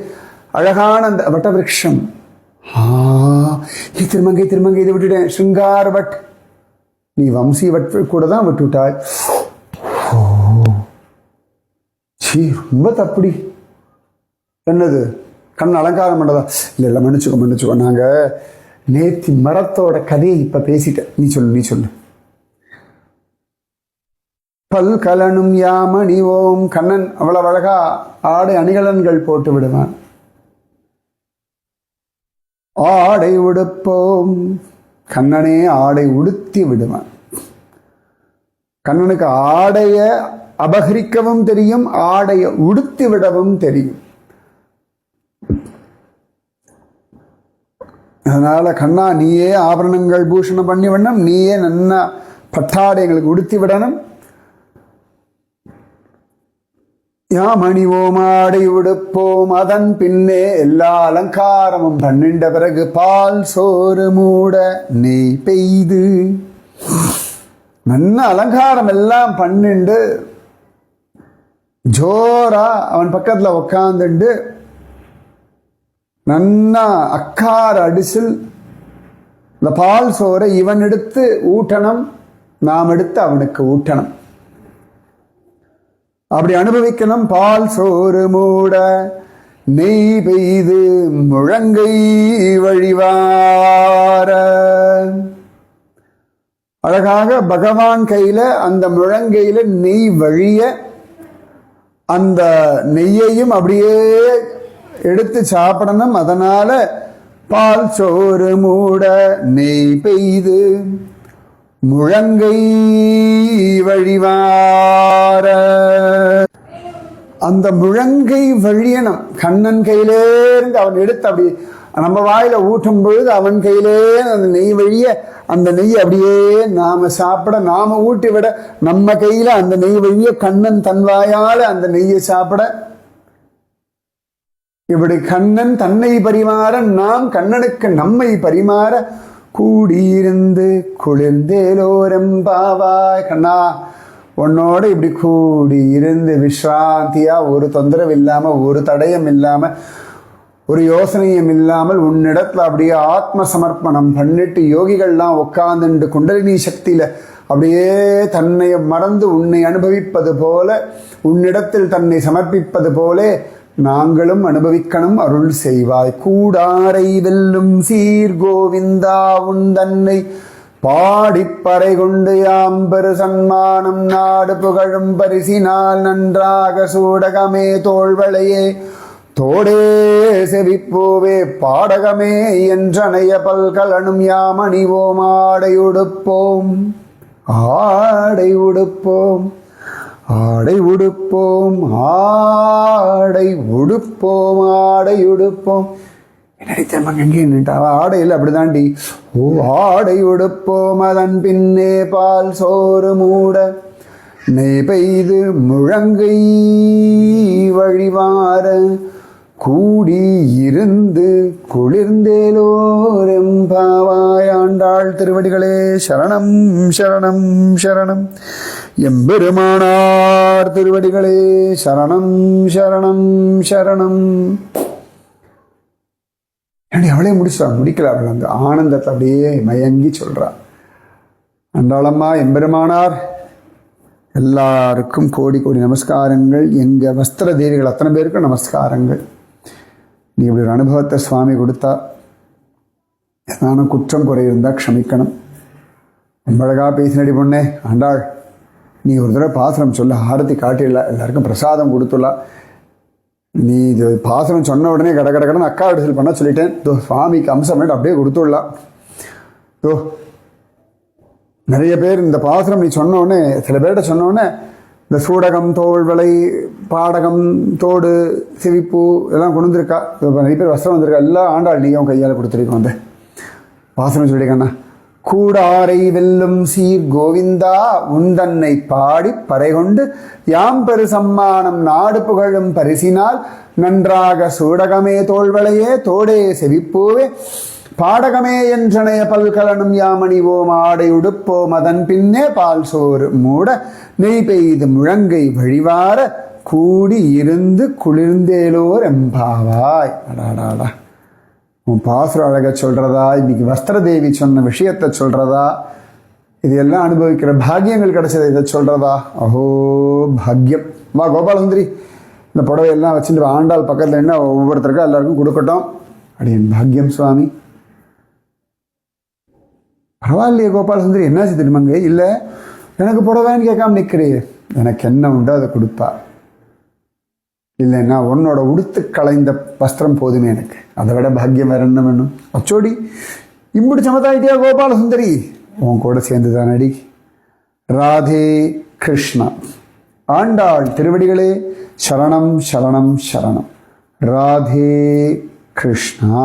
அழகான அந்த வட்ட விருட்சம். திருமங்கை திருமங்கை இதை விட்டுட்டேன். ஸ்ருங்கார் வட், நீ வம்சி வட் கூட தான் விட்டுவிட்டாய். ரொம்ப தப்படி. என்னது? கண் அலங்காரம் பண்ணதா? இல்லை இல்லை, மன்னிச்சுக்கோ மன்னிச்சுக்கோ. நாங்கள் நேத்தி மரத்தோட கதையை இப்போ பேசிட்டேன். நீ சொல்லு, நீ சொல்லு. பல்கலனும் யாமணிவோம். கண்ணன் அவ்வளவு அழகா ஆடை அணிகலன்கள் போட்டு விடுவான். ஆடை உடுப்போம். கண்ணனே ஆடை உடுத்தி விடுவான். கண்ணனுக்கு ஆடைய அபகரிக்கவும் தெரியும், ஆடைய உடுத்தி விடவும் தெரியும். அதனால கண்ணா, நீயே ஆபரணங்கள் பூஷணம் பண்ணி விடணும், நீயே நன்னா பட்டாடை எங்களுக்கு உடுத்தி விடணும். யாமணிவோம் ஆடை உடுப்போம், அதன் பின்னே எல்லா அலங்காரமும் பண்ணிண்ட பிறகு பால் சோறு மூட நெய் பெய்து. நல்ல அலங்காரம் எல்லாம் பண்ணிண்டு ஜோரா அவன் பக்கத்துல உக்காந்துண்டு நன்னா அக்கார அடிசில் இந்த பால் சோறை இவன் எடுத்து ஊட்டணும், நாம் எடுத்து அவனுக்கு ஊட்டணும். அப்படி அனுபவிக்கணும். பால் சோறு மூட நெய் பெய்து முழங்கை வழிவார. அழகாக பகவான் கையில அந்த முழங்கையில நெய் வழிய அந்த நெய்யையும் அப்படியே எடுத்து சாப்பிடணும். அதனால பால் சோறு மூட நெய் பெய்து முழங்கை வழிவார. அந்த முழங்கை வழியணும். கண்ணன் கையிலேருந்து அவன் எடுத்து அப்படி நம்ம வாயில ஊட்டும் பொழுது அவன் கையிலே அந்த நெய் வழிய அந்த நெய் அப்படியே நாம சாப்பிட, நாம ஊட்டி விட நம்ம கையில அந்த நெய் வழிய கண்ணன் தன் வாயால அந்த நெய்யை சாப்பிட, இப்படி கண்ணன் தன்னை பரிமாற நாம் கண்ணனுக்கு நம்மை பரிமாற கூடியிருந்து குளிர்ந்தேலோரெம்பாவாய். கண்ணா உன்னோட இப்படி கூடி இருந்து விஸ்ராந்தியா, ஒரு தொந்தரவு இல்லாம, ஒரு தடயம் இல்லாம, ஒரு யோசனையும் இல்லாமல் உன்னிடத்துல அப்படியே ஆத்ம சமர்ப்பணம் பண்ணிட்டு யோகிகள்லாம் உட்கார்ந்துட்டு குண்டலினி சக்தியில அப்படியே தன்னை மறந்து உன்னை அனுபவிப்பது போல, உன்னிடத்தில் தன்னை சமர்ப்பிப்பது போல நாங்களும் அனுபவிக்கணும், அருள் செய்வாய். கூடாரை வெல்லும் சீர் கோவிந்தா உன் தன்னை பாடிப்பறை கொண்டு யாம்பெரு சன்மானம் நாடு புகழும் பரிசினால் நன்றாக சூடகமே தோள்வளையே தோடே செவிப்போவே பாடகமே என்றனைய பல்கலனும் யாம் அணிவோம். ஆடை உடுப்போம் ஆடை உடுப்போம் ஆடை உடுப்போம் ஆடை உடுப்போம் ஆடை உடுப்போம். என்னடி திரும்ப எங்கே நின்ட்டா? ஆடையில் அப்படிதாண்டி. ஓ ஆடை உடுப்போம் அதன் பின்னே பால் சோறு மூட நெய் பெய்து முழங்கை வழிவார கூடி இருந்து குளிர்ந்தேலோரெம்பாவாய். ஆண்டாள் திருவடிகளே சரணம் சரணம் சரணம். எம்பெருமானார் திருவடிகளே சரணம் சரணம் சரணம். அவளே முடிக்கல. அவள் அந்த ஆனந்தத்தை அப்படியே மயங்கி சொல்றான். அண்டாளம்மா எம்பெருமானார் எல்லாருக்கும் கோடி கோடி நமஸ்காரங்கள். எங்க வஸ்திர தேவிகள் அத்தனை பேருக்கும் நமஸ்காரங்கள். நீ இப்படி ஒரு அனுபவத்தை சுவாமி கொடுத்தா, ஏதான குற்றம் குறை இருந்தால் க்ஷமிக்கணும். ரொம்ப அழகா பேசினடி பொண்ணே. ஆண்டாள் நீ ஒரு தடவை பாசனம் சொல்ல, ஆரத்தி காட்டிடல, எல்லாருக்கும் பிரசாதம் கொடுத்துடலா. நீ இது பாசனம் சொன்ன உடனே கடன்னு அக்கா விடுதல் பண்ண சொல்லிட்டேன். சுவாமிக்கு அம்சம் பண்ணிட்டு அப்படியே கொடுத்துடலாம். நிறைய பேர் இந்த பாசனம் நீ சொன்ன உடனே, சில பேர்கிட்ட சொன்ன உடனே இந்த சூடகம் தோல்வளை பாடகம் தோடு சிவிப்பு எல்லாம் கொண்டு வந்திருக்கா. நிறைய பேர் வஸ்திரம் வந்திருக்கா. எல்லாம் ஆண்டாள் நீயும் கையால் கொடுத்துருக்கோம். அந்த பாசனம் சொல்லிக்கண்ணா. கூடாரை வெல்லும் சீர் கோவிந்தா உந்தன்னை பாடி பறை கொண்டு யாம் பெரு சம்மானம் நாடு புகழும் பரிசினால் நன்றாக சூடகமே தோள்வளையே தோடே செவிப்பூவே பாடகமே என்றனைய பல்கலனும் யாமணிவோம். ஆடை உடுப்போம் அதன் பின்னே பால் சோறு மூட நெய் பெய்து முழங்கை வழிவார கூடி இருந்து குளிர்ந்தேலோர் எம்பாவாய். அடாடாடா, உன் பாசுர அழக சொல்றதா, இன்னைக்கு வஸ்திரதேவி சொன்ன விஷயத்தை சொல்றதா, இது எல்லாம் அனுபவிக்கிற பாக்கியங்கள் கிடைச்சது இதை சொல்றதா? அஹோ பாக்யம். வா கோபாலசுந்தரி, இந்த புடவையெல்லாம் வச்சுட்டு ஆண்டாள் பக்கத்தில் என்ன ஒவ்வொருத்தருக்கும் எல்லாருக்கும் கொடுக்கட்டும். அப்படின்னு பாக்யம் சுவாமி. பரவாயில்லையே கோபாலசுந்தரி, என்னாச்சு திருமங்க? இல்லை எனக்கு புடவைன்னு கேட்காம நிற்கிறே. எனக்கு என்ன உண்டோ அதை கொடுப்பா. இல்லைன்னா உன்னோட உடுத்து களைந்த வஸ்திரம் போதுமே எனக்கு, அதை விட பாக்கியம் வேற என்ன வேணும்? அச்சோடி இப்படி சமத்தாயிட்டியா கோபாலசுந்தரி? உன் கூட சேர்ந்து தானடி. ராதே கிருஷ்ணா. ஆண்டாள் திருவடிகளே சரணம் சரணம் சரணம். ராதே கிருஷ்ணா.